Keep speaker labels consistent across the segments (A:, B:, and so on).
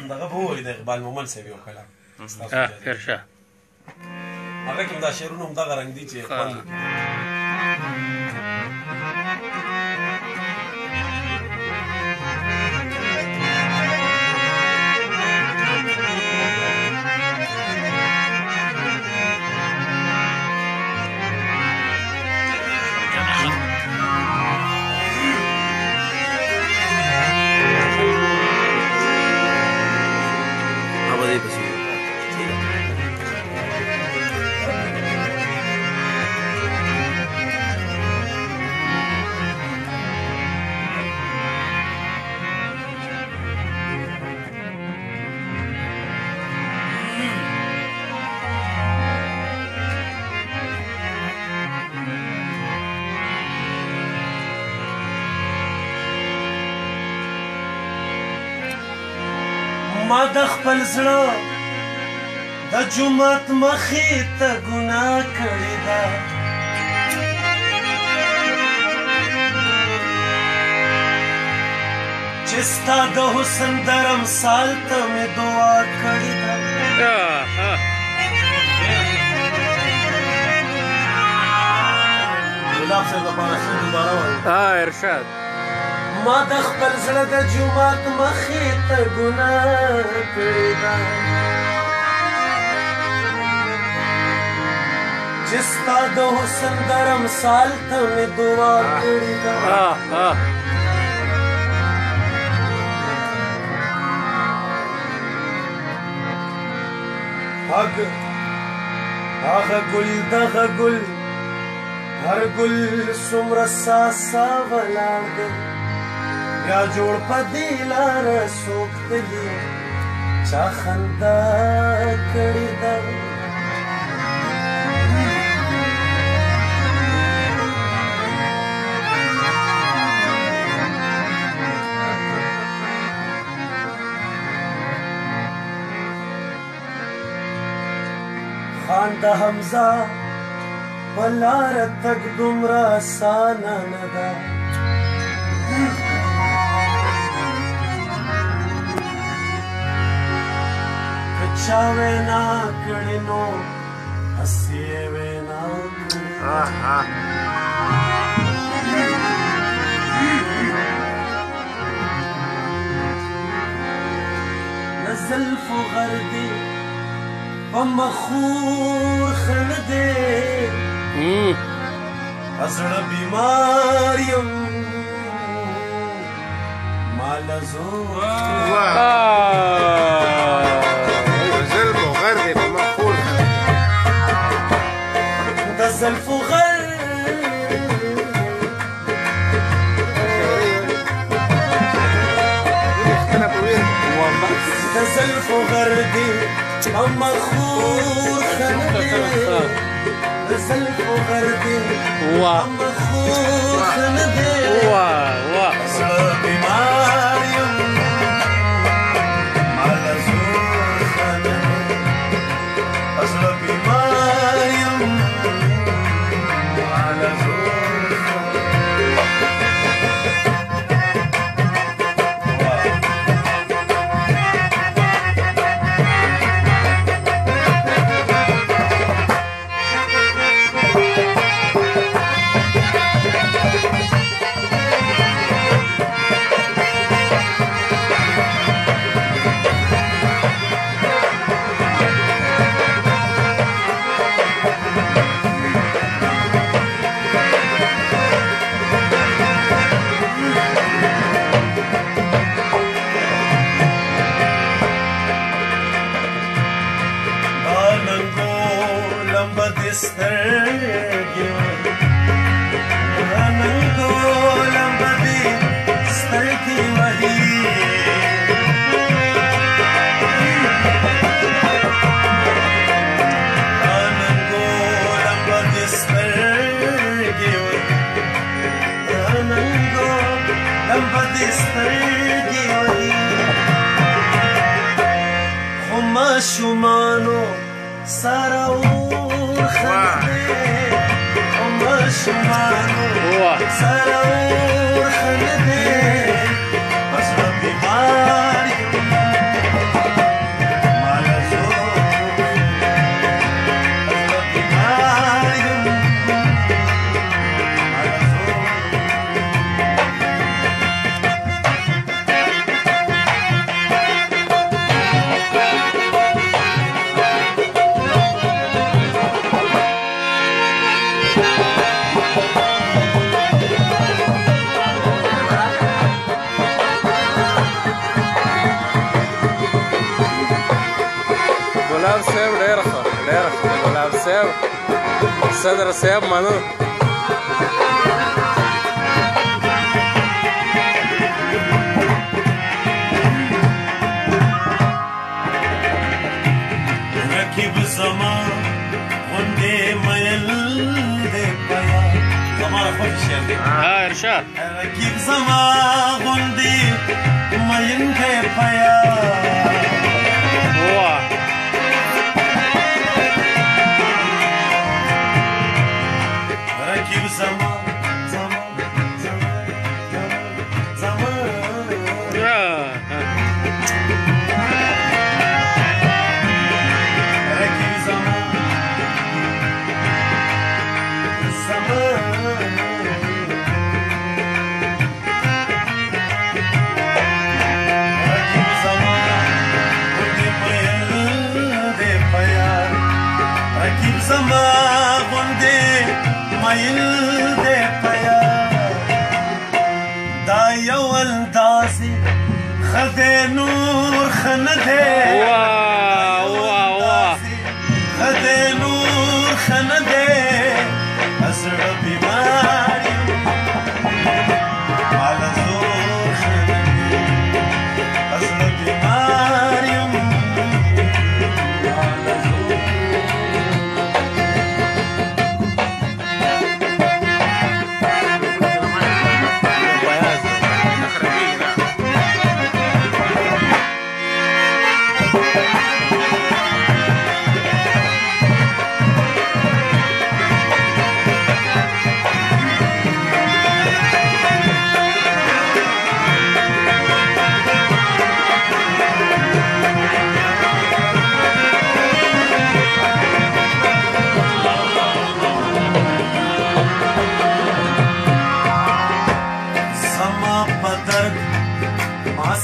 A: دغه به ووایي د اقبال مومند صاحب یو کلام
B: خیرشه
A: هغه کې هم دا شعرونه هم دغه رنګ دي چې خوند ما د خپل زړه د جومات مخې ته ګناه کړې ده چې ستا د حسن د رمسال ته مې دعا کړې ده ګلاب صاحب لپاره ښه دوباره وایي
B: ارشاد
A: ما د خپل زړه د جومات مخې ته ګناه کړې ده چې ستا د حسن د رمسال ته مې دعا کړې ده هغه ګل دغه ګل هر ګل څومره ساسا ولاړ دی بیا جوړ په دې لاره څوک تلي چا خندا کړې ده خان د حمزه په لاره تګ دومره اسانه نه ده چا وینا کړې نو هسې یې وینا نه زلفو غردې په مخور ښه نه دی په زړه بیمار یم ماله زور زلفو غر د زلفو غر دی په مخور ښه نه دی د زلفو غر دی په مخور ښه نه دی زړه بیمار یم ماله زور ښه نه دی زړه بیمار یم شمانو سارا اور خنده شمانو سارا اور خنده
B: ګلاب صاحب ډېر ښه ګلاب صاحب صدر صاحب منو
A: رقیب زما غوندې میل دې پیا زما خو شعر دی
B: ارشاد
A: رقیب زما غوندې میل دې پیا رقیب زما زما غوندې میل دې پیا دا یو اندازې ښه دی نور ښه نه دی ښه دی نور ښه نه دی زړه بیمار یم ماله زور ښه نه دی زړه بیمار یم ماله زور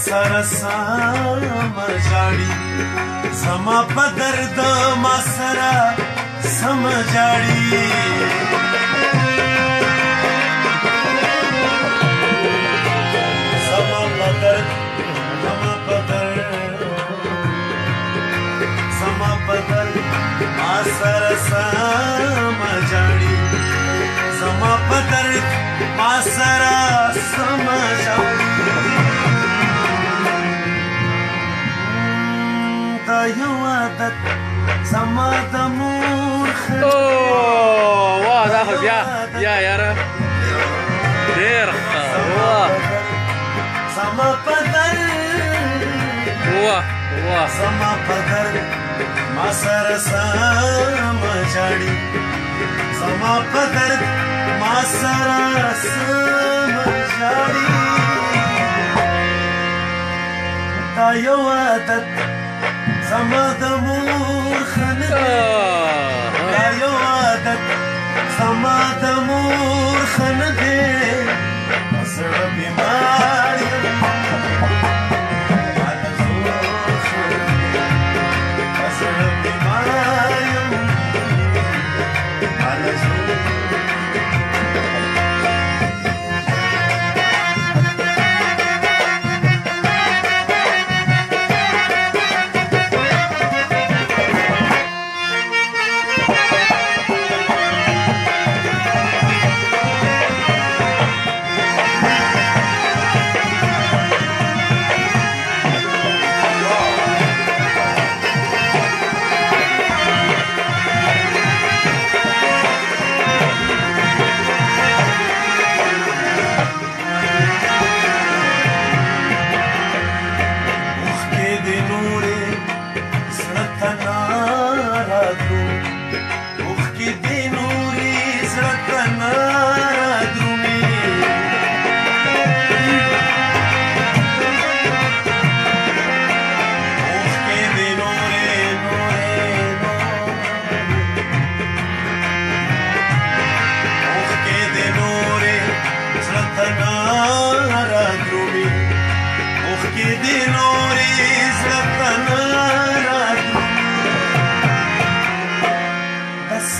A: سره سم جاړي زما په درد ما سره سم جاړي زما په درد ما سره سم جاړي زما په درد ما سره سم جاړي یو عادت زما د مور
B: واه دا خو بیا یاره ډېر ښه
A: زما په درد ما سره سم جاړي زما په درد ما سره سم جاړي دا یو عادت زما د مور ښه نه دی دا یو عادت زما د مور ښه نه دی زړه بیمار یم ماله زور ښه نه دی زړه بیمار یم ماله زور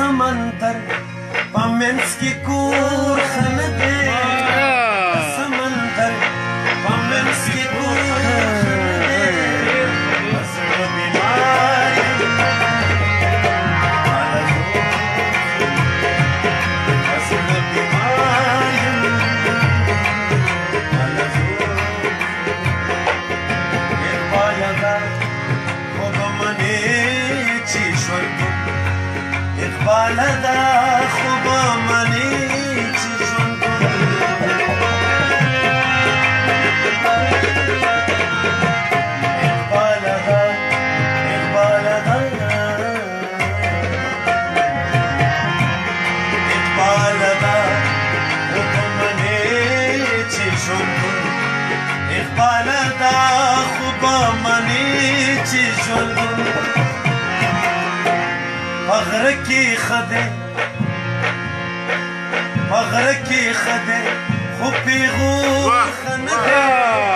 A: समंदर पमेंस की कूर खनदे समंदर पमेंस की कूर खनदे बस बीमारी بالا دا خو به منې چې ژوندون په غره کې ښه دی په غره کې ښه دی خو پیغور ښه نه دی